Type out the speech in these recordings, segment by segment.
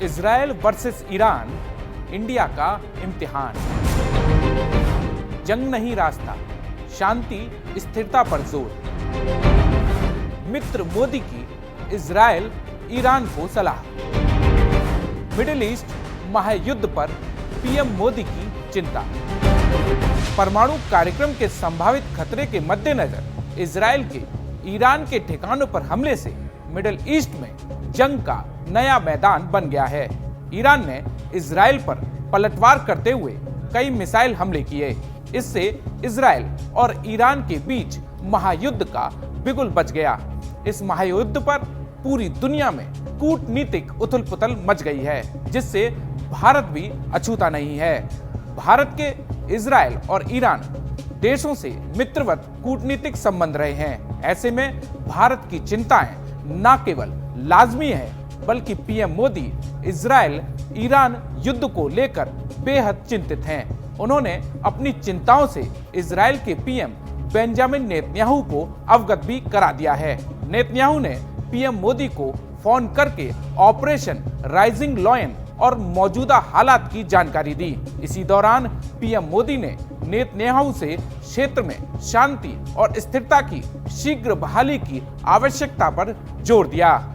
Israel versus Iran, India का इम्तिहान। जंग नहीं रास्ता, शांति स्थिरता पर जोर। मित्र मोदी की इजराइल ईरान को सलाह। मिडिल ईस्ट महायुद्ध पर पीएम मोदी की चिंता। परमाणु कार्यक्रम के संभावित खतरे के मद्देनजर इजराइल के ईरान के ठिकानों पर हमले से मिडिल ईस्ट में जंग का नया मैदान बन गया है। ईरान ने इजराइल पर पलटवार करते हुए कई मिसाइल हमले किए। इससे इजराइल और ईरान के बीच महायुद्ध का बिगुल बच गया। इस महायुद्ध पर पूरी दुनिया में कूटनीतिक उथल-पुथल मच गई है, जिससे भारत भी अछूता नहीं है। भारत के इजराइल और ईरान देशों से मित्रवत कूटनीतिक संबंध रहे हैं। ऐसे में भारत की चिंताएं न केवल लाजमी है, बल्कि पीएम मोदी इजराइल ईरान युद्ध को लेकर बेहद चिंतित हैं। उन्होंने अपनी चिंताओं से इजराइल के पीएम बेंजामिन नेतन्याहू को अवगत भी करा दिया है। नेतन्याहू ने पीएम मोदी को फोन करके ऑपरेशन राइजिंग लॉयन और मौजूदा हालात की जानकारी दी। इसी दौरान पीएम मोदी ने नेतन्याहू से क्षेत्र में शांति और स्थिरता की शीघ्र बहाली की आवश्यकता पर जोर दिया।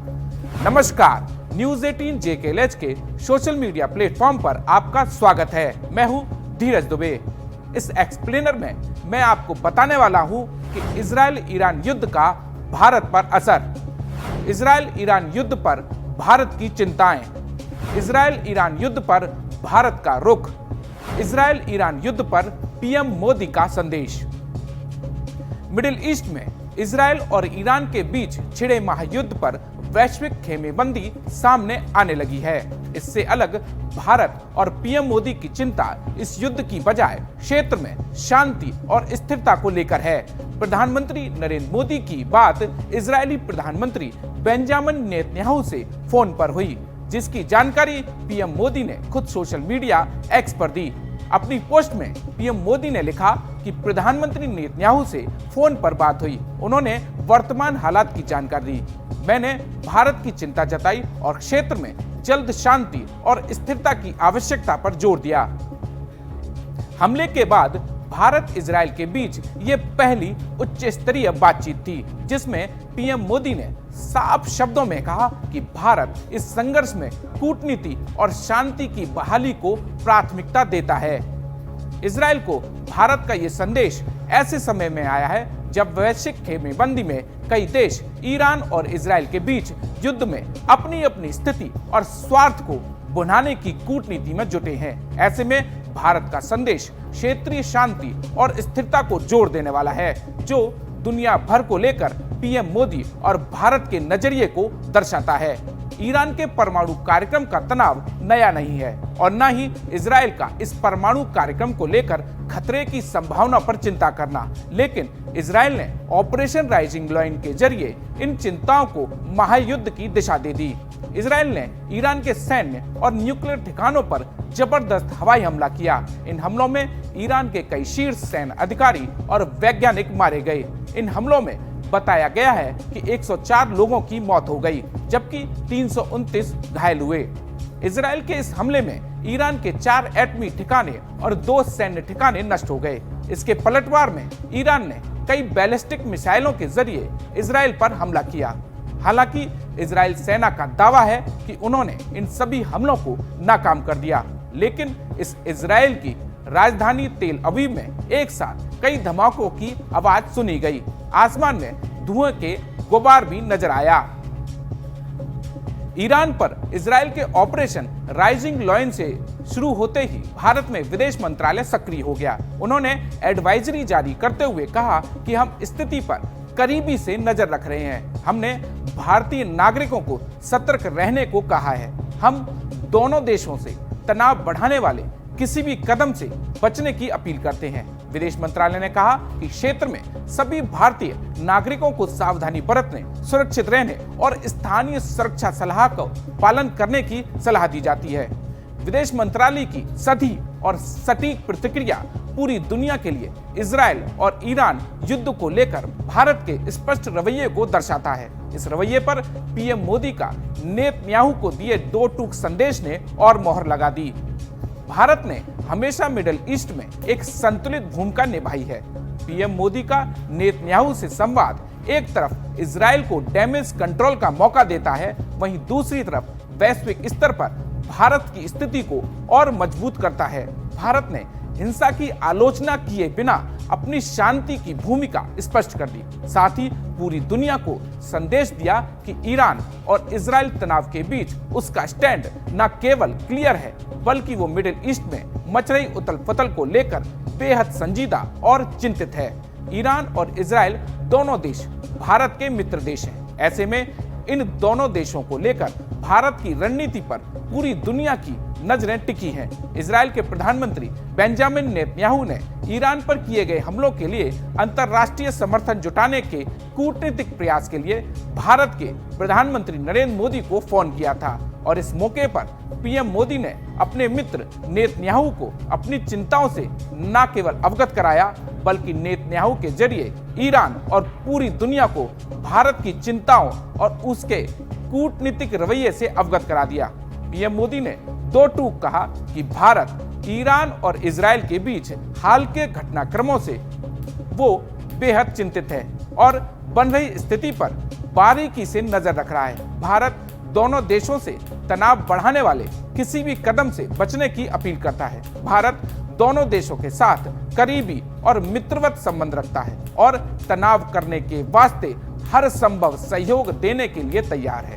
नमस्कार, न्यूज 18 JKLH के सोशल मीडिया प्लेटफॉर्म पर आपका स्वागत है। मैं हूं धीरज दुबे। इस एक्सप्लेनर में मैं आपको बताने वाला हूं कि इजराइल ईरान युद्ध का भारत पर असर, इजराइल ईरान युद्ध पर भारत की चिंताएं, इजराइल ईरान युद्ध पर भारत का रुख, इजराइल ईरान युद्ध पर पीएम मोदी का संदेश। मिडिल ईस्ट में इजराइल और ईरान के बीच छिड़े महायुद्ध पर वैश्विक खेमेबंदी सामने आने लगी है। इससे अलग भारत और पीएम मोदी की चिंता इस युद्ध की बजाय क्षेत्र में शांति और स्थिरता को लेकर है। प्रधानमंत्री नरेंद्र मोदी की बात इजरायली प्रधानमंत्री बेंजामिन नेतन्याहू से फोन पर हुई, जिसकी जानकारी पीएम मोदी ने खुद सोशल मीडिया एक्स पर दी। अपनी पोस्ट में पीएम मोदी ने लिखा कि प्रधानमंत्री नेतन्याहू से फोन पर बात हुई। उन्होंने वर्तमान हालात की जानकारी दी। मैंने भारत की चिंता जताई और क्षेत्र में जल्द शांति और स्थिरता की आवश्यकता पर जोर दिया। हमले के बाद भारत इजराइल के बीच ये पहली उच्च स्तरीय बातचीत थी, जिसमें पीएम मोदी ने साफ शब्दों में कहा कि भारत इस संघर्ष में कूटनीति और शांति की बहाली को प्राथमिकता देता है। इजराइल को भारत का ये संदेश ऐसे समय में आया है जब वैश्विक खेमेबंदी में कई देश ईरान और इजराइल के बीच युद्ध में अपनी अपनी स्थिति और स्वार्थ को बुनाने की कूटनीति में जुटे हैं। ऐसे में भारत का संदेश क्षेत्रीय शांति और स्थिरता को जोर देने वाला है, जो दुनिया भर को लेकर पीएम मोदी और भारत के नजरिए को दर्शाता है। ईरान के परमाणु कार्यक्रम का तनाव नया नहीं है और न ही इजराइल का इस परमाणु कार्यक्रम को लेकर खतरे की संभावना पर चिंता करना, लेकिन इजराइल ने ऑपरेशन राइजिंग लॉयन के जरिए इन चिंताओं को महायुद्ध की दिशा दे दी। इजराइल ने ईरान के सैन्य और न्यूक्लियर ठिकानों पर जबरदस्त हवाई हमला किया। इन हमलों में ईरान के कई शीर्ष सैन्य अधिकारी और वैज्ञानिक मारे गए। इन हमलों में बताया गया है कि 104 लोगों की मौत हो गई, जबकि 329 घायल हुए। इजराइल के इस हमले में ईरान के 4 एटमी ठिकाने और 2 सैन्य ठिकाने नष्ट हो गए। इसके पलटवार में ईरान ने कई बैलिस्टिक मिसाइलों के जरिए इजराइल पर हमला किया। हालांकि इजराइल सेना का दावा है कि उन्होंने इन सभी हमलों को नाकाम कर दिया, लेकिन इस इजराइल की राजधानी तेल अवीव में एक साथ कई धमाकों की आवाज सुनी गई। आसमान में धुएं के गुबार भी नजर आया। ईरान पर इजराइल के ऑपरेशन राइजिंग लॉयन से शुरू होते ही भारत में विदेश मंत्रालय सक्रिय हो गया। उन्होंने एडवाइजरी जारी करते हुए कहा कि हम स्थिति पर करीबी से नजर रख रहे हैं। हमने भारतीय नागरिकों को सतर्क रहने को कहा है। हम दोनों देशों से तनाव बढ़ाने वाले किसी भी कदम से बचने की अपील करते हैं। विदेश मंत्रालय ने कहा कि क्षेत्र में सभी भारतीय नागरिकों को सावधानी बरतने, सुरक्षित रहने और स्थानीय सुरक्षा सलाह का पालन करने की सलाह दी जाती है। विदेश मंत्रालय की सही और सटीक प्रतिक्रिया पूरी दुनिया के लिए इजराइल और ईरान युद्ध को लेकर भारत के स्पष्ट रवैये को दर्शाता है। इस रवैये पर पीएम मोदी का नेतन्याहू को दिए 2 टूक संदेश ने और मोहर लगा दी। भारत ने हमेशा मिडिल ईस्ट में एक संतुलित भूमिका निभाई है। पीएम मोदी का नेतन्याहू से संवाद एक तरफ इजराइल को डैमेज कंट्रोल का मौका देता है, वहीं दूसरी तरफ वैश्विक स्तर पर भारत की स्थिति को और मजबूत करता है। भारत ने हिंसा की आलोचना किए बिना अपनी शांति की भूमिका स्पष्ट कर दी, साथ ही पूरी दुनिया को संदेश दिया कि ईरान और इजराइल तनाव के बीच उसका स्टैंड न केवल क्लियर है, बल्कि वो मिडिल ईस्ट में मच रही उथल पुथल को लेकर बेहद संजीदा और चिंतित है। ईरान और इजराइल दोनों देश भारत के मित्र देश हैं। ऐसे में इन दोनों देशों को लेकर भारत की रणनीति पर पूरी दुनिया की नजरें टिकी हैं। इजराइल के प्रधानमंत्री बेंजामिन नेतन्याहू ने ईरान पर किए गए हमलों के लिए अंतर्राष्ट्रीय समर्थन जुटाने के कूटनीतिक प्रयास के लिए भारत के प्रधानमंत्री नरेंद्र मोदी को फोन किया था और इस मौके पर पीएम मोदी ने अपने मित्र नेतन्याहू को अपनी चिंताओं से न केवल अवगत कराया, बल्कि नेतन्याहू के जरिए ईरान और पूरी दुनिया को भारत की चिंताओं और उसके कूटनीतिक रवैये से अवगत करा दिया। पीएम मोदी ने 2 टूक कहा कि भारत ईरान और इजराइल के बीच हाल के घटनाक्रमों से वो बेहद चिंतित है और बन रही स्थिति पर बारीकी से नजर रख रहा है। भारत दोनों देशों से तनाव बढ़ाने वाले किसी भी कदम से बचने की अपील करता है। भारत दोनों देशों के साथ करीबी और मित्रवत संबंध रखता है और तनाव करने के वास्ते हर संभव सहयोग देने के लिए तैयार है।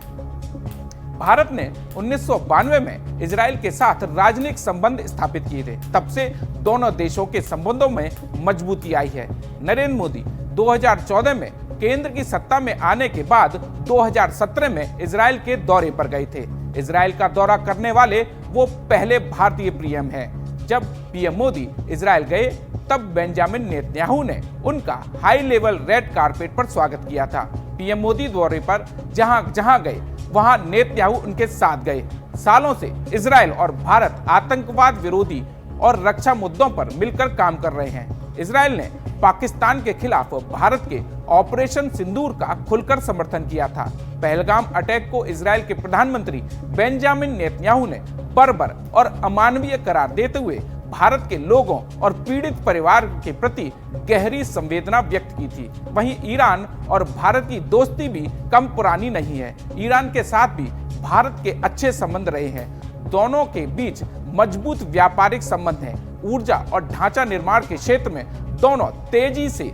भारत ने 1992 में इजराइल के साथ राजनयिक संबंध स्थापित किए थे। तब से दोनों देशों के संबंधों में मजबूती आई है। नरेंद्र मोदी 2014 में केंद्र की सत्ता में आने के बाद 2017 में इजराइल के दौरे पर गए थे। इजराइल का दौरा करने वाले वो पहले भारतीय पीएम हैं। जब पीएम मोदी इजराइल गए तब बेंजामिन नेतन्याहू ने उनका हाई लेवल रेड कारपेट पर स्वागत किया था। पीएम मोदी दौरे पर जहां गए वहां नेतन्याहू उनके साथ गए। सालों से इजराइल और भारत आतंकवाद विरोधी और रक्षा मुद्दों पर मिलकर काम कर रहे हैं। इजराइल ने पाकिस्तान के खिलाफ भारत के ऑपरेशन सिंदूर का खुलकर समर्थन किया था। पहलगाम अटैक को इजराइल के प्रधानमंत्री बेंजामिन नेतन्याहू ने बर्बर और अमानवीय करार देते हुए भारत के लोगों और पीड़ित परिवार के प्रति गहरी संवेदना व्यक्त की थी। वहीं ईरान और भारत की दोस्ती भी कम पुरानी नहीं है। ईरान के साथ भी भारत के अच्छे संबंध रहे हैं। दोनों के बीच मजबूत व्यापारिक संबंध हैं। ऊर्जा और ढांचा निर्माण के क्षेत्र में दोनों तेजी से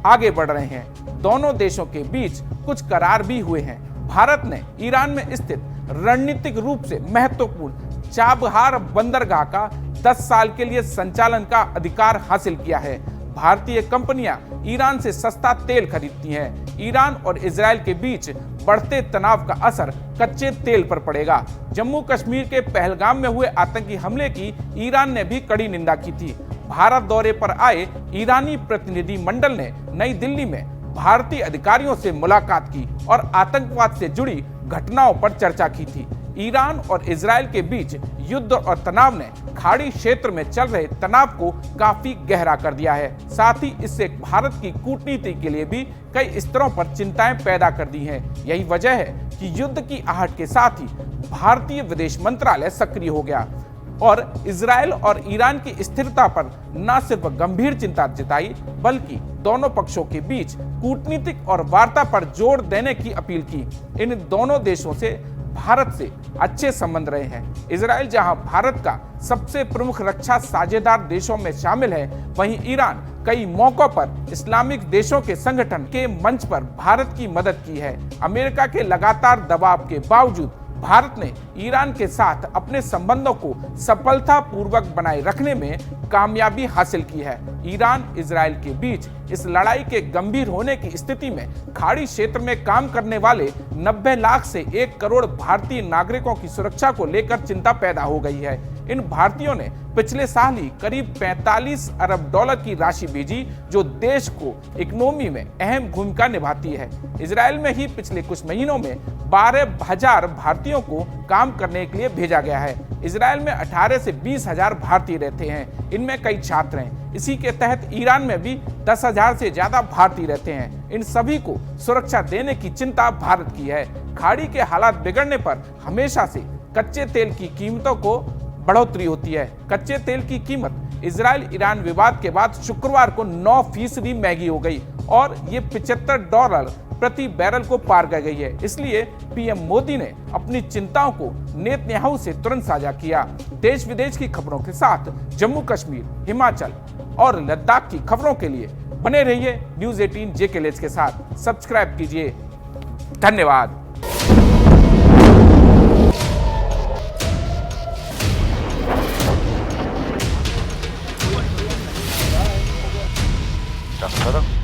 आगे बढ़ रहे हैं। दोनों देशों के बीच कुछ करार भी हुए हैं। भारत ने ईरान में स्थित रणनीतिक रूप से महत्वपूर्ण चाबहार बंदरगाह का 10 साल के लिए संचालन का अधिकार हासिल किया है। भारतीय कंपनियां ईरान से सस्ता तेल खरीदती हैं। ईरान और इजराइल के बीच बढ़ते तनाव का असर कच्चे तेल पर पड़ेगा। जम्मू कश्मीर के पहलगाम में हुए आतंकी हमले की ईरान ने भी कड़ी निंदा की थी। भारत दौरे पर आए ईरानी प्रतिनिधि मंडल ने नई दिल्ली में भारतीय अधिकारियों से मुलाकात की और आतंकवाद से जुड़ी घटनाओं पर चर्चा की थी। ईरान और इजराइल के बीच युद्ध और तनाव ने खाड़ी क्षेत्र में चल रहे तनाव को काफी गहरा कर दिया है। साथ ही इससे भारत की कूटनीति के लिए भी कई स्तरों पर चिंताएं पैदा कर दी हैं। यही वजह है कि युद्ध की आहट के साथ ही भारतीय विदेश मंत्रालय सक्रिय हो गया और इजराइल और ईरान की स्थिरता पर न सिर्फ गंभीर चिंता जताई, बल्कि दोनों पक्षों के बीच कूटनीतिक और वार्ता पर जोर देने की अपील की। इन दोनों देशों से भारत से अच्छे संबंध रहे हैं। इजराइल जहां भारत का सबसे प्रमुख रक्षा साझेदार देशों में शामिल है, वहीं ईरान कई मौकों पर इस्लामिक देशों के संगठन के मंच पर भारत की मदद की है। अमेरिका के लगातार दबाव के बावजूद भारत ने ईरान के साथ अपने संबंधों को सफलतापूर्वक बनाए रखने में कामयाबी हासिल की है। ईरान इजराइल के बीच इस लड़ाई के गंभीर होने की स्थिति में खाड़ी क्षेत्र में काम करने वाले 90 लाख से 1 करोड़ भारतीय नागरिकों की सुरक्षा को लेकर चिंता पैदा हो गई है। इन भारतीयों ने पिछले साल ही करीब 45 अरब डॉलर की राशि भेजी, जो देश को इकोनॉमी में अहम भूमिका निभाती है। इजराइल में ही पिछले कुछ महीनों में 12,000 भारतीयों को काम करने के लिए भेजा गया है। इजराइल में 18 से 20,000 भारतीय रहते हैं, इनमें कई छात्र हैं। इसी के तहत ईरान में भी 10,000 से ज्यादा भारतीय रहते हैं। इन सभी को सुरक्षा देने की चिंता भारत की है। खाड़ी के हालात बिगड़ने पर हमेशा से कच्चे तेल की कीमतों को बढ़ोतरी होती है। कच्चे तेल की कीमत इजराइल ईरान विवाद के बाद शुक्रवार को 9% महंगी हो गई और ये $75 प्रति बैरल को पार कर गई है। इसलिए पीएम मोदी ने अपनी चिंताओं को नेतन्याहू से तुरंत साझा किया। देश विदेश की खबरों के साथ जम्मू कश्मीर, हिमाचल और लद्दाख की खबरों के लिए बने रहिए न्यूज़ 18 JKLH के साथ। सब्सक्राइब कीजिए। धन्यवाद। 자, 가자.